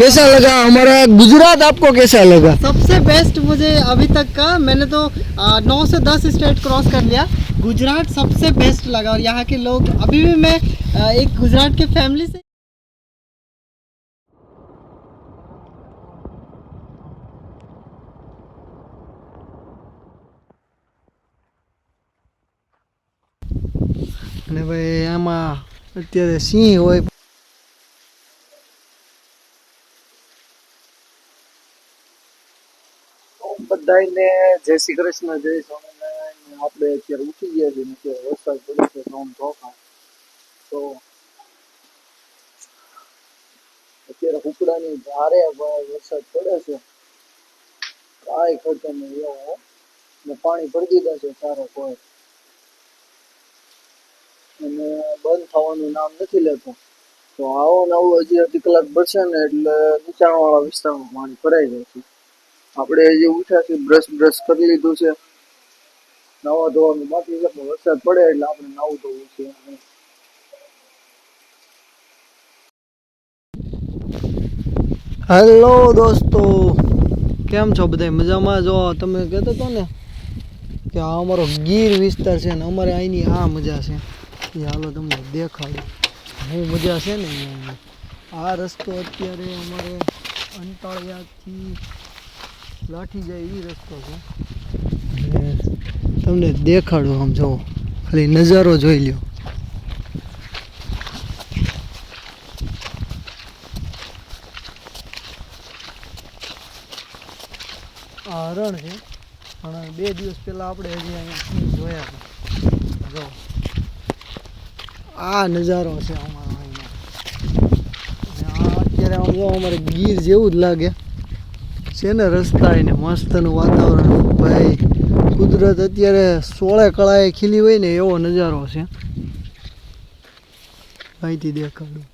कैसा लगा हमारा गुजरात, आपको कैसा लगा? सबसे बेस्ट मुझे अभी तक का, मैंने तो 9 से 10 स्टेट क्रॉस कर लिया, गुजरात सबसे बेस्ट लगा। और यहाँ के लोग, अभी भी मैं एक गुजरात के फैमिली से અને ભાઈ આમાં અત્યારે સિંહ હોય. બધાને જય શ્રી કૃષ્ણ, જય સ્વામિનારાયણ. આપણે અત્યારે ઉઠી ગયા છીએ, અત્યારે વરસાદ પડે છે તો અત્યારે કુકડાની ભારે વરસાદ પડે છે, કાંઈ ખર્ચો નહીં એવો ને પાણી ભરી દીધા છે સારો કોઈ, અને બંધ થવાનું નામ નથી લેતો. તો આવો ને આવું હજી અડધી કલાક ભરશે ને એટલે નીચાણવાળા વિસ્તારમાં પાણી ભરાઈ જાય છે. આપણે હજી ઉઠ્યા છીએ, બ્રશ કરી લીધું છે, નાવા ધોવાનું બાકી છે, પણ વરસાદ પડે એટલે આપણે નાવું ધોવું છે. હેલો દોસ્તો, કેમ છો બધા? મજામાં? જો તમે કહેતો હતો ને કે આ અમારો ગીર વિસ્તાર છે ને અમારે અહીંની આ મજા છે, એ હાલો તમને દેખાડું હું મજા છે ને. આ રસ્તો અત્યારે અમારે અંતાળિયાથી લાઠી જાય એ રસ્તો છે, તમને દેખાડું. આમ જો ખાલી નજારો જોઈ લ્યો. આ હરણ છે, પણ 2 દિવસ પહેલા આપણે હજી અહીંયા જોયા હતા. જો આ નજારો છે અમારો અહીંનો. આ અત્યારે આમ જો અમારે ગીર જેવું જ લાગે છે ને રસ્તા, એને મસ્તનું વાતાવરણ. ભાઈ કુદરત અત્યારે 16 કળાએ ખીલી હોય ને એવો નજારો છે. અહીંથી દેખાડું.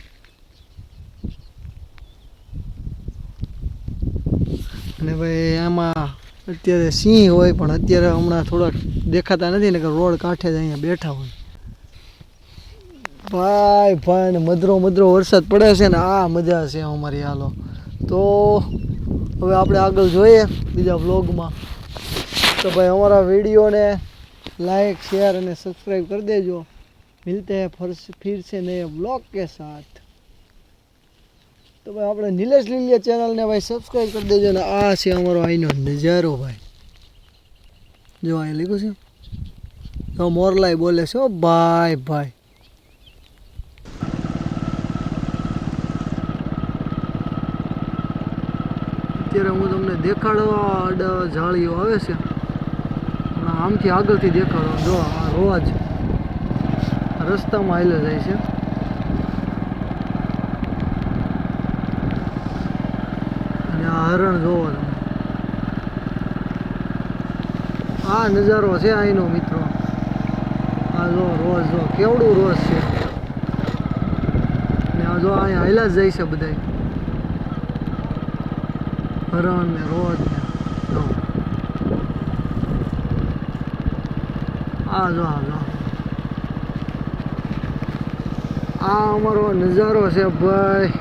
અને ભાઈ આમાં અત્યારે સિંહ હોય, પણ અત્યારે હમણાં થોડાક દેખાતા નથી ને કે રોડ કાંઠે જ અહીંયા બેઠા હોય. ભાઈ ને મધરો વરસાદ પડે છે ને આ મજા છે અમારી. હાલો તો હવે આપણે આગળ જોઈએ બીજા વ્લોગમાં. તો ભાઈ અમારા વિડીયોને લાઈક, શેર અને સબસ્ક્રાઈબ કરી દેજો. મિલતે હૈ ફિર સે નए વ્લોગ કે સાથ. તો ભાઈ આપણે નિલેશ લીલિયા ચેનલને ભાઈ સબસ્ક્રાઈબ કરી દેજો. ને આ છે અમારો અહીંનો નજારો ભાઈ. જો અહીં લીધું છે તો મોરલાઈ બોલે છે ભાઈ. અત્યારે હું તમને દેખાડવા જાળીઓ આવે છે, આમથી આગળથી દેખાડો. જો આ રોજ રસ્તામાં હાલે જાય છે. અને આ હરણ જોવો તમે. આ નજારો છે અહીંનો મિત્રો. આ જો રોજ, જો કેવડું રોજ છે. ને આ જો અહીંયા હાલ્યા જ જાય છે બધા હરણ ને રોજ ને. જો આ અમારો નજારો છે ભાઈ.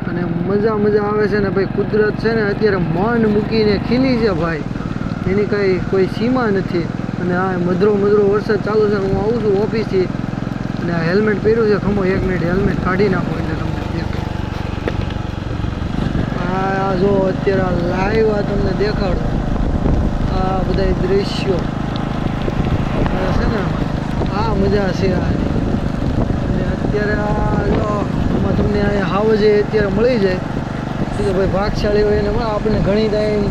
અને મજા આવે છે ને ભાઈ. કુદરત છે ને અત્યારે મન મૂકીને ખીલી છે ભાઈ, એની કોઈ સીમા નથી. અને આ મધરો વરસાદ ચાલુ છે. હું આવું છું ઓફિસથી અને આ હેલ્મેટ પહેર્યું છે. ખમો 1 મિનિટ હેલ્મેટ કાઢી નાખો એટલે તમને દેખાય. આ જો અત્યારે લાઈવ આ તમને દેખાડો આ બધા દ્રશ્યો છે ને. આ મજા છે. અને અત્યારે આ જો આમાં તમને અહીંયા હાવજે અત્યારે મળી જાય તો ભાઈ ભાગશાળી હોય એને આપણને ઘણી ટાઈમ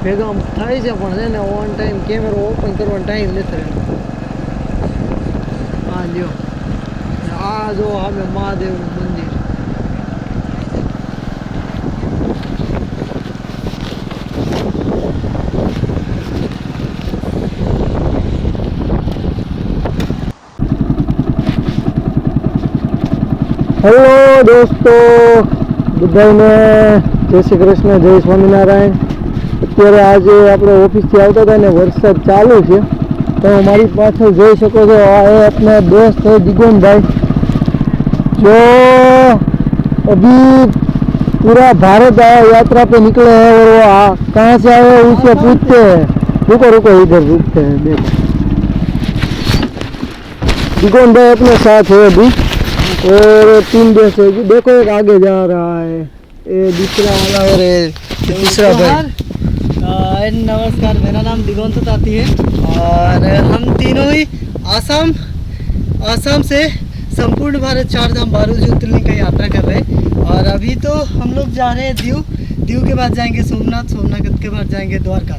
ભેગા થાય છે, પણ છે ને ઓન ટાઈમ કેમેરો ઓપન કરવાનો ટાઈમ નથી રહેતો. હા લ્યો, આ જો સામે મહાદેવનું મંદિર. હેલો દોસ્તો, બધાને જય શ્રી કૃષ્ણ, જય સ્વામિનારાયણ. અત્યારે આજે આપણે ઓફિસથી આવતા હતા ને વરસાદ ચાલુ છે. તમે મારી પાછળ જોઈ શકો છો. આ એ આપણા દોસ્ત છે દિગોનભાઈ. જો अभी पूरा भारत यात्रा पे निकले हैं और वो कहाँ से आए हैं उससे पूछते हैं। रुको रुको इधर रुकते हैं। देखो दिगोन भाई अपने साथ है अभी और 3 देश है। देखो एक आगे जा रहा है, ये दूसरा वाला और ये तीसरा भाई। नमस्कार, मेरा नाम दिगंत ताती है और हम तीनों ही आसाम से संपूर्ण भारत 4 धाम 12 ज्योतिर्लिंग का यात्रा कर रहे हैं। और अभी तो हम लोग जा रहे हैं दीव के बाद जाएंगे सोमनाथ के बाद जाएंगे द्वारका।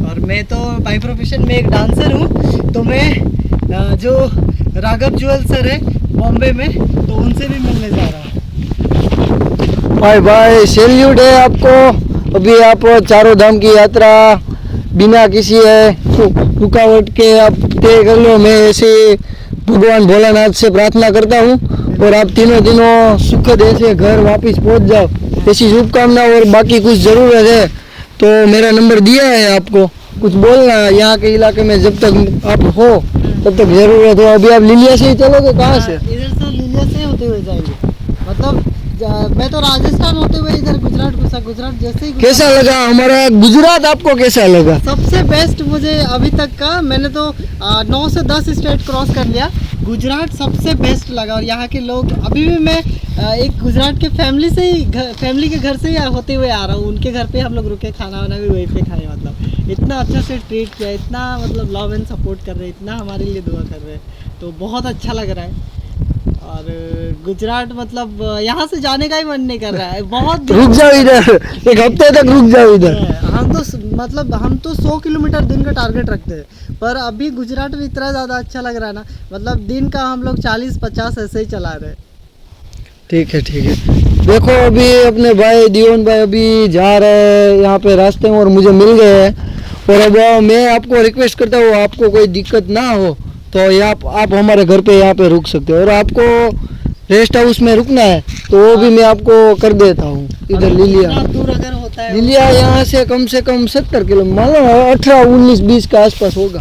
और मैं तो बाई प्रोफेशन में एक डांसर हूँ, तो मैं जो राघव जुएल सर है बॉम्बे में, तो उनसे भी मिलने जा रहा हूँ। भाई भाई सैल्यूट है आपको। अभी आप 4 धाम की यात्रा बिना किसी रुकावट के आप तय कर लो। मैं ऐसे भगवान भोलानाथ से प्रार्थना करता हूँ और आप तीनों दिनों सुखद ऐसे घर वापस पहुँच जाओ, ऐसी शुभकामना। और बाकी कुछ ज़रूरत है तो मेरा नंबर दिया है आपको, कुछ बोलना यहाँ के इलाके में जब तक आप हो तब तक ज़रूरत हो। अभी आप लिलिया से ही चलोगे? कहाँ से? इधर से लिलिया से होते हुए जाएंगे, मतलब मैं तो राजस्थान होते हुए इधर गुजरात घुसा। गुजरात जैसे ही कैसा लगा हमारा गुजरात? आपको कैसा लगा? सबसे बेस्ट मुझे अभी तक का, मैंने तो 9 से 10 स्टेट क्रॉस कर लिया, गुजरात सबसे बेस्ट लगा। और यहाँ के लोग, अभी भी मैं एक गुजरात के फैमिली के घर से ही होते हुए आ रहा हूँ। उनके घर पे हम लोग रुके, खाना वाना भी वहीं पे खाए। मतलब इतना अच्छा से ट्रीट किया, इतना मतलब लव एंड सपोर्ट कर रहे हैं, इतना हमारे लिए दुआ कर रहे हैं, तो बहुत अच्छा लग रहा है। और गुजरात मतलब यहाँ से जाने का ही मन नहीं कर रहा है। बहुत रुक जाओ इधर, एक हफ्ते तक रुक जाओ इधर। हम तो 100 किलोमीटर दिन का टारगेट रखते हैं, पर अभी गुजरात में इतना ज़्यादा अच्छा लग रहा है ना, मतलब दिन का हम लोग 40-50 ऐसे ही चला रहे हैं। ठीक है ठीक है। देखो अभी अपने भाई दियोन भाई अभी जा रहे हैं यहाँ पे रास्ते में और मुझे मिल गए हैं। और अब मैं आपको रिक्वेस्ट करता हूँ, आपको कोई दिक्कत ना हो तो आप हमारे घर पे यहाँ पे रुक सकते हो। और आपको रेस्ट हाउस में रुकना है तो वो भी मैं आपको कर देता हूँ। इधर लिलिया दूर अगर होता है, लिलिया यहाँ से कम 70 किलोमीटर, मान लो 18, 19, 20 के आसपास होगा।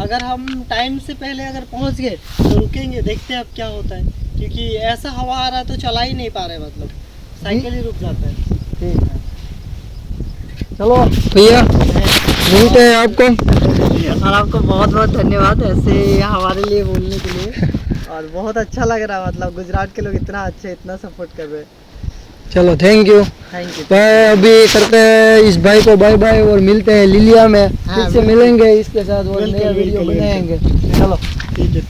अगर हम टाइम से पहले अगर पहुँच गए तो रुकेंगे, देखते हैं अब क्या होता है, क्योंकि ऐसा हवा आ रहा है तो चला ही नहीं पा रहे, मतलब साइकिल ही रुक जाता है। ठीक है, चलो भैया मिलते हैं आपको। और आपको बहुत बहुत धन्यवाद ऐसे हमारे लिए बोलने के लिए। और बहुत अच्छा लग रहा है, मतलब गुजरात के लोग इतना अच्छे, इतना सपोर्ट कर रहे हैं। चलो थैंक यू। भाई अभी करते हैं इस भाई को बाय बाय और मिलते हैं लिलिया में। फिर से मिलेंगे इसके साथ और नया वीडियो बनाएंगे। चलो ठीक है।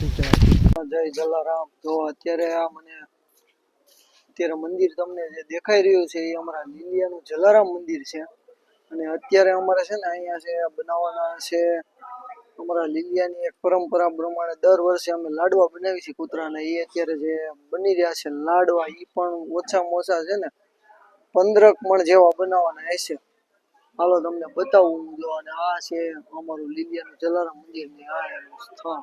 जय जलाराम। तो અત્યારે મંદિર તમને જે દેખાઈ રહ્યું છે એ અમારા લીલિયાનું જલારામ મંદિર છે અને અત્યારે અમારે છે ને અહીંયા છે બનાવવાના છે અમારા લીલિયાની એક પરંપરા પ્રમાણે દર વર્ષે અમે લાડવા બનાવી છે કૂતરાના। એ અત્યારે જે બની રહ્યા છે લાડવા એ પણ ઓછામાં ઓછા છે ને 15 મણ જેવા બનાવવાના હશે। હાલો તમને બતાવું જો। અને આ છે અમારું લીલિયાનું જલારામ મંદિરની આ એનું સ્થાન।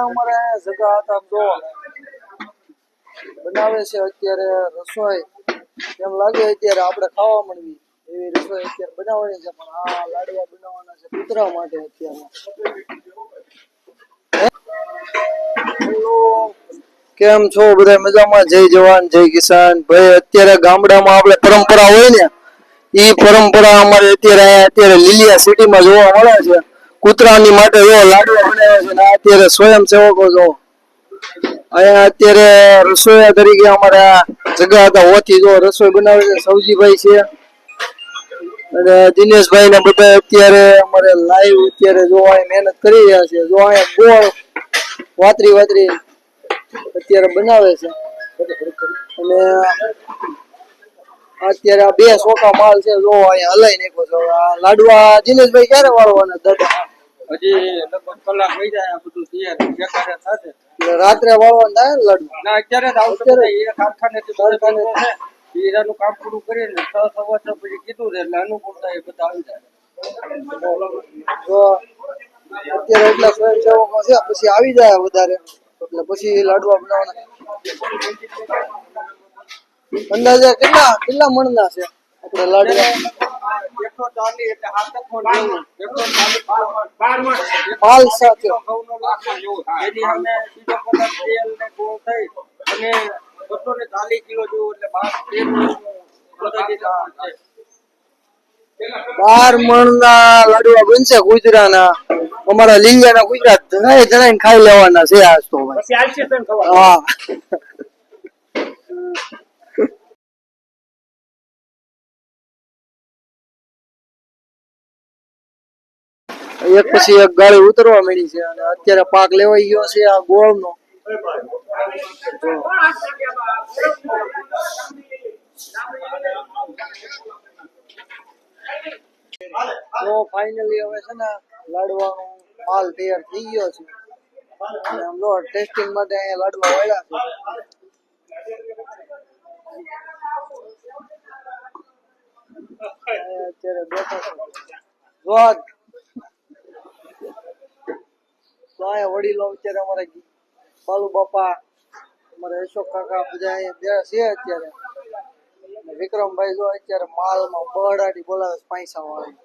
અમારે જગા હતા જો બનાવે છે અત્યારે રસોઈ, એમ લાગે અત્યારે આપણે ખાવા મળવી એવી રસોઈ અત્યારે બનાવવાની છે। પણ આ લાડવા બનાવવાના છે કૂતરા માટે અત્યારે। હેલો, કેમ છો બધા? મજામાં? જય જવાન જય કિસાન। ભાઈ અત્યારે ગામડામાં આપણે પરંપરા હોય ને એ પરંપરા અમારે અત્યારે લીલિયા સિટીમાં જોવા મળે છે। કૂતરાની માટે જો લાડવા બનાવે છે ને અત્યારે સ્વયંસેવકો જો અહીંયા અત્યારે રસોઈયા તરીકે અમારા જગા હતા હોથી જો રસોઈ બનાવે છે સૌજીભાઈ છે અને દિનેશભાઈ ને બધા અત્યારે અમારે લાઈવ અત્યારે જો અહીં મહેનત કરી રહ્યા છે। જો અહીંયા ગોળ વાતરી અત્યારે બનાવે છે અને અત્યારે આ 2 સોકા માલ છે જો અહીંયા હલાઈ નાખ્યો છે। આ લાડવા દિનેશભાઈ ક્યારે વાળવાના દાદા? હજી લગભગ કલાક થઈ જાય, આ બધું તૈયાર થશે એટલે રાત્રે વાળવાના થાય ને લાડવા? ના અત્યારે જ આવશે, એ કારખાને હીરાનું કામ પૂરું કરીને 6-6 પછી કીધું છે એટલે અનુકૂળતા એ બધા આવી જાય। જો અત્યારે એટલા સ્વયંસેવકો છે પછી આવી જાય વધારે એટલે પછી લાડવા બનાવવાના। અંદાજે કેટલા મણના છે આપણે લાડવા 140 એટલે 7 મણ જેવું 140 માલ સાથે ઘઉંનો લોટ છે. એની સામે બીજો કદાચ તેલ ને ગોળ થઈ અને 240 કિલો જેવું એટલે 12-13 છે. 12 મણના લાડવા બનશે ગુજરાતના. અમારા લીંગાના ગુજરાત જણાઈને ખાઈ લેવાના છે આજ તો ભાઈ. હા એક પછી એક ગાડી ઉતરવા મળી છે અને અત્યારે પાક લેવાઈ ગયો છે આ ગોળનો. તો ફાઇનલી હવે છે ને લાડવાનો માલ તૈયાર થઈ ગયો છે અને આમ લો ટેસ્ટિંગ માટે અહીંયા લાડવા વાળ્યા છે. અત્યારે બેઠા છે સ્વાદ તો અહીંયા વડીલો અત્યારે અમારે બાલુ બાપા અમારે અશોક કાકા બધા અહીંયા બે છે અત્યારે. વિક્રમભાઈ જો અત્યારે માલમાં બહડાટી બોલાવે પૈસા વાળી.